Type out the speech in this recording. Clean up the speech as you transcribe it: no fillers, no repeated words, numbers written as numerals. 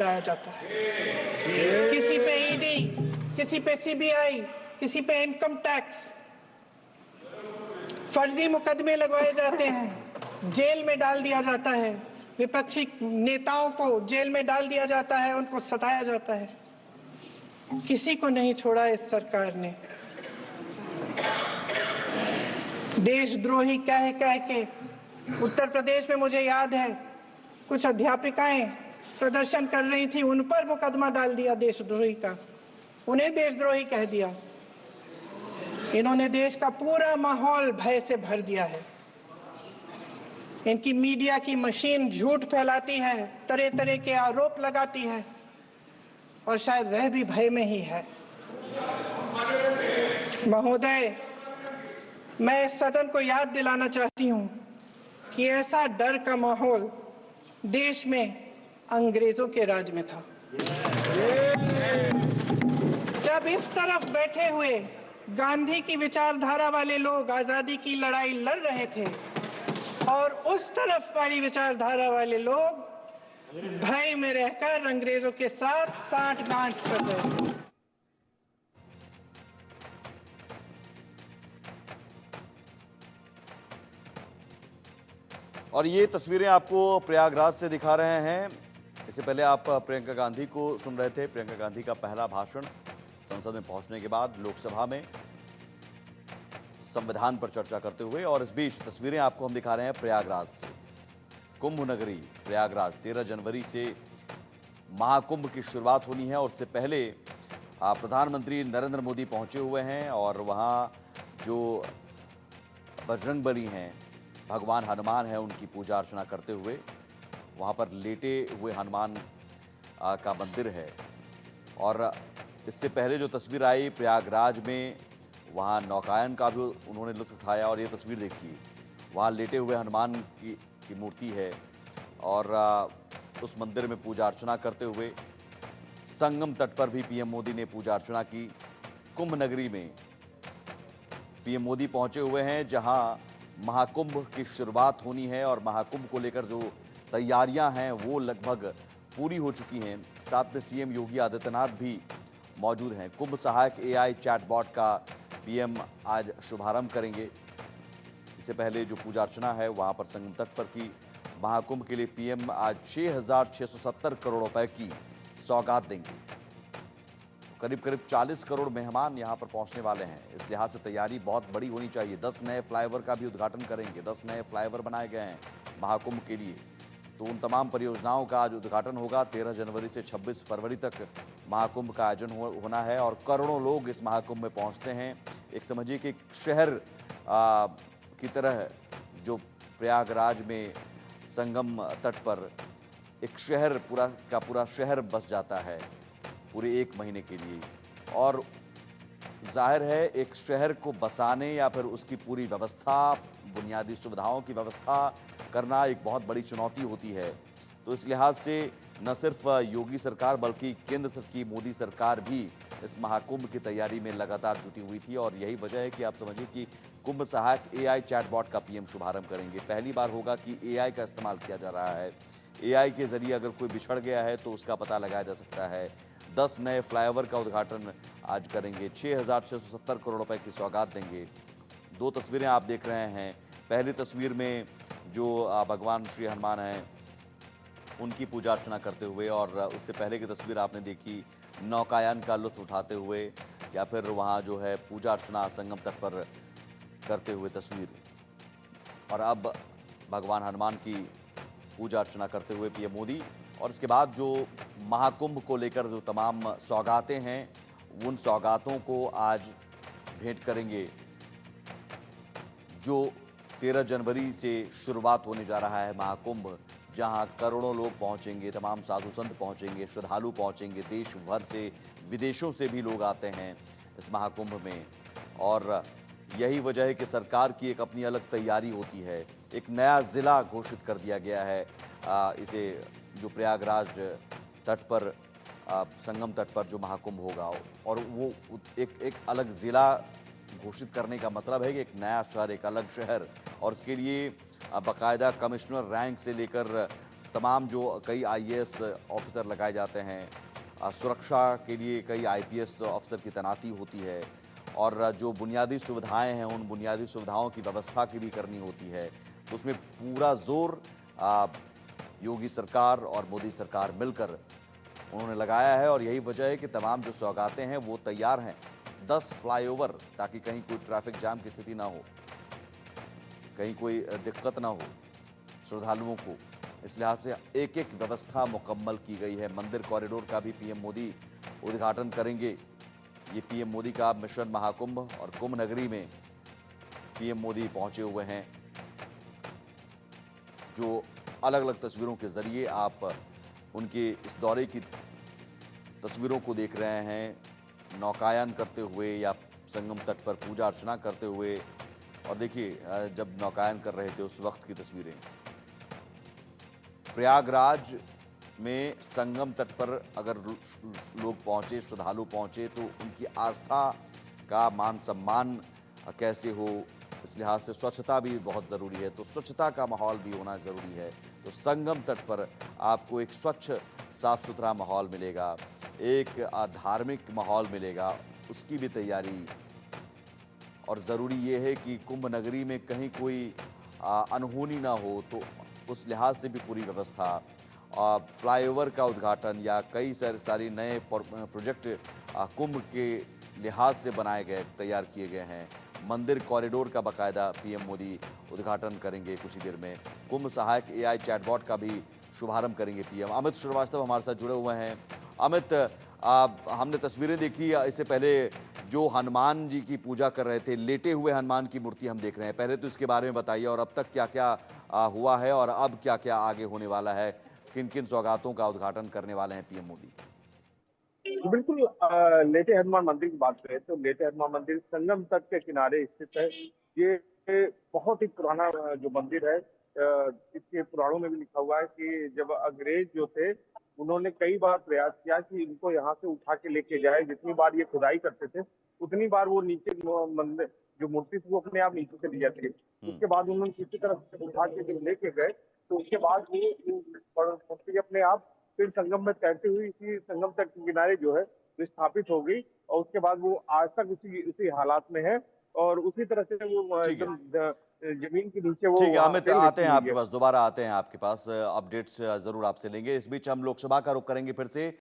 लाया जाता है। किसी पे ईडी, किसी पे सीबीआई, किसी पे इनकम टैक्स, फर्जी मुकदमे लगवाए जाते हैं, जेल में डाल दिया जाता है, विपक्षी नेताओं को जेल में डाल दिया जाता है, उनको सताया जाता है। किसी को नहीं छोड़ा इस सरकार ने। देशद्रोही कह कह के उत्तर प्रदेश में मुझे याद है कुछ अध्यापिकाएं प्रदर्शन कर रही थी, उन पर मुकदमा डाल दिया देशद्रोही का, उन्हें देशद्रोही कह दिया। इन्होंने देश का पूरा माहौल भय से भर दिया है। इनकी मीडिया की मशीन झूठ फैलाती है, तरह तरह के आरोप लगाती है, और शायद वह भी भय में ही है। महोदय, मैं इस सदन को याद दिलाना चाहती हूं कि ऐसा डर का माहौल देश में अंग्रेजों के राज में था। जब इस तरफ बैठे हुए गांधी की विचारधारा वाले लोग आजादी की लड़ाई लड़ रहे थे और उस तरफ वाली विचारधारा वाले लोग भय में रहकर अंग्रेजों के साथ साठ-गांठ कर रहे थे। और ये तस्वीरें आपको प्रयागराज से दिखा रहे हैं। इससे पहले आप प्रियंका गांधी को सुन रहे थे। प्रियंका गांधी का पहला भाषण संसद में पहुंचने के बाद लोकसभा में संविधान पर चर्चा करते हुए। और इस बीच तस्वीरें आपको हम दिखा रहे हैं प्रयागराज से। कुंभ नगरी प्रयागराज 13 जनवरी से महाकुंभ की शुरुआत होनी है और उससे पहले प्रधानमंत्री नरेंद्र मोदी पहुंचे हुए हैं और वहां जो बजरंगबली हैं, भगवान हनुमान है, उनकी पूजा अर्चना करते हुए वहाँ पर लेटे हुए हनुमान का मंदिर है। और इससे पहले जो तस्वीर आई प्रयागराज में, वहाँ नौकायन का भी उन्होंने लुत्फ उठाया। और ये तस्वीर देखिए, वहाँ लेटे हुए हनुमान की मूर्ति है और उस मंदिर में पूजा अर्चना करते हुए संगम तट पर भी पीएम मोदी ने पूजा अर्चना की। कुंभ नगरी में पीएम मोदी पहुंचे हुए हैं जहां महाकुंभ की शुरुआत होनी है और महाकुंभ को लेकर जो तैयारियां हैं वो लगभग पूरी हो चुकी हैं। साथ में सीएम योगी आदित्यनाथ भी मौजूद हैं। कुंभ सहायक एआई चैटबॉट का पीएम आज शुभारंभ करेंगे। इससे पहले जो पूजा अर्चना है वहां पर संगम तट पर की। महाकुंभ के लिए पीएम आज 6,670 करोड़ रुपए की सौगात देंगे। करीब करीब 40 करोड़ मेहमान यहां पर पहुंचने वाले हैं। इस लिहाज से तैयारी बहुत बड़ी होनी चाहिए। 10 नए फ्लाईओवर का भी उद्घाटन करेंगे। 10 नए फ्लाईओवर बनाए गए हैं महाकुंभ के लिए। तो उन तमाम परियोजनाओं का आज उद्घाटन होगा। 13 जनवरी से 26 फरवरी तक महाकुंभ का आयोजन होना है और करोड़ों लोग इस महाकुंभ में पहुंचते हैं। एक समझिए कि एक शहर की तरह जो प्रयागराज में संगम तट पर एक शहर पूरा शहर बस जाता है पूरे एक महीने के लिए। और जाहिर है एक शहर को बसाने या फिर उसकी पूरी व्यवस्था, बुनियादी सुविधाओं की व्यवस्था करना एक बहुत बड़ी चुनौती होती है। तो इस लिहाज से न सिर्फ योगी सरकार बल्कि केंद्र की मोदी सरकार भी इस महाकुंभ की तैयारी में लगातार जुटी हुई थी। और यही वजह है कि आप समझिए कि कुंभ सहायक एआई चैटबॉट का पीएम शुभारंभ करेंगे। पहली बार होगा कि एआई का इस्तेमाल किया जा रहा है। एआई के जरिए अगर कोई बिछड़ गया है तो उसका पता लगाया जा सकता है। 10 नए फ्लाईओवर का उद्घाटन आज करेंगे। 6,670 करोड़ रुपए की सौगात देंगे। 2 तस्वीरें आप देख रहे हैं। पहली तस्वीर में जो भगवान श्री हनुमान हैं उनकी पूजा अर्चना करते हुए, और उससे पहले की तस्वीर आपने देखी नौकायन का लुत्फ उठाते हुए या फिर वहाँ जो है पूजा अर्चना संगम तट पर करते हुए तस्वीर। और अब भगवान हनुमान की पूजा अर्चना करते हुए पीएम मोदी। और इसके बाद जो महाकुंभ को लेकर जो तमाम सौगातें हैं उन सौगातों को आज भेंट करेंगे। जो 13 जनवरी से शुरुआत होने जा रहा है महाकुंभ, जहां करोड़ों लोग पहुंचेंगे, तमाम साधु संत पहुंचेंगे, श्रद्धालु पहुंचेंगे। देश भर से, विदेशों से भी लोग आते हैं इस महाकुंभ में। और यही वजह है कि सरकार की एक अपनी अलग तैयारी होती है। एक नया ज़िला घोषित कर दिया गया है इसे, जो प्रयागराज तट पर संगम तट पर जो महाकुंभ होगा, और वो एक अलग ज़िला घोषित करने का मतलब है कि एक नया शहर, एक अलग शहर। और इसके लिए बाकायदा कमिश्नर रैंक से लेकर तमाम जो कई आईएएस ऑफिसर लगाए जाते हैं, सुरक्षा के लिए कई आईपीएस ऑफिसर की तैनाती होती है और जो बुनियादी सुविधाएं हैं उन बुनियादी सुविधाओं की व्यवस्था की भी करनी होती है। तो उसमें पूरा जोर योगी सरकार और मोदी सरकार मिलकर उन्होंने लगाया है और यही वजह है कि तमाम जो सौगातें हैं वो तैयार हैं। 10 फ्लाईओवर, ताकि कहीं कोई ट्रैफिक जाम की स्थिति ना हो, कहीं कोई दिक्कत ना हो श्रद्धालुओं को। इस लिहाज से एक एक व्यवस्था मुकम्मल की गई है। मंदिर कॉरिडोर का भी पीएम मोदी उद्घाटन करेंगे। ये पीएम मोदी का मिशन महाकुंभ और कुंभ नगरी में पीएम मोदी पहुंचे हुए हैं। जो अलग अलग तस्वीरों के जरिए आप उनके इस दौरे की तस्वीरों को देख रहे हैं, नौकायन करते हुए या संगम तट पर पूजा अर्चना करते हुए। और देखिए, जब नौकायन कर रहे थे उस वक्त की तस्वीरें। प्रयागराज में संगम तट पर अगर लोग पहुंचे, श्रद्धालु पहुंचे, तो उनकी आस्था का मान सम्मान कैसे हो, इस लिहाज से स्वच्छता भी बहुत ज़रूरी है। तो स्वच्छता का माहौल भी होना ज़रूरी है। तो संगम तट पर आपको एक स्वच्छ साफ सुथरा माहौल मिलेगा, एक धार्मिक माहौल मिलेगा, उसकी भी तैयारी। और ज़रूरी ये है कि कुंभ नगरी में कहीं कोई अनहोनी ना हो, तो उस लिहाज से भी पूरी व्यवस्था। फ्लाईओवर का उद्घाटन या कई सारी नए प्रोजेक्ट कुंभ के लिहाज से बनाए गए, तैयार किए गए हैं। मंदिर कॉरिडोर का बाकायदा पीएम मोदी उद्घाटन करेंगे कुछ ही देर में। कुंभ सहायक एआई चैटबॉट का भी शुभारंभ करेंगे पीएम। अमित श्रीवास्तव हमारे साथ जुड़े हुए हैं। अमित, हमने तस्वीरें देखी, इससे पहले जो हनुमान जी की पूजा कर रहे थे, लेटे हुए हनुमान की मूर्ति हम देख रहे हैं। पहले तो इसके बारे में बताइए और अब तक क्या क्या हुआ है और अब क्या क्या आगे होने वाला है, किन किन सौगातों का उद्घाटन करने वाले हैं पीएम मोदी? बिल्कुल। लेटे हनुमान मंदिर की बात करें तो लेटे हनुमान मंदिर संगम तट के किनारे स्थित है। ये बहुत ही पुराना जो मंदिर है, इसके पुराणों में भी लिखा हुआ है कि जब अंग्रेज जो थे उन्होंने कई बार प्रयास किया कि इनको यहाँ से उठा के लेके जाए। जितनी बार ये खुदाई करते थे उतनी बार वो नीचे मंदिर जो मूर्ति थी वो अपने आप नीचे चली जाती है। उसके बाद उन्होंने किसी तरह से उठा के जब लेके गए तो उसके बाद वो मूर्ति अपने आप फिर संगम में तैरती हुई इसी संगम तट के किनारे जो है विस्थापित हो गई और उसके बाद वो आज तक उसी हालात में है और उसी तरह से वो ठीक है, एकदम जमीन के नीचे वो ठीक है अमित, फिर आते हैं हुई आपके है। पास, दोबारा आते हैं आपके पास, अपडेट्स जरूर आपसे लेंगे। इस बीच हम लोकसभा का रुख करेंगे फिर से।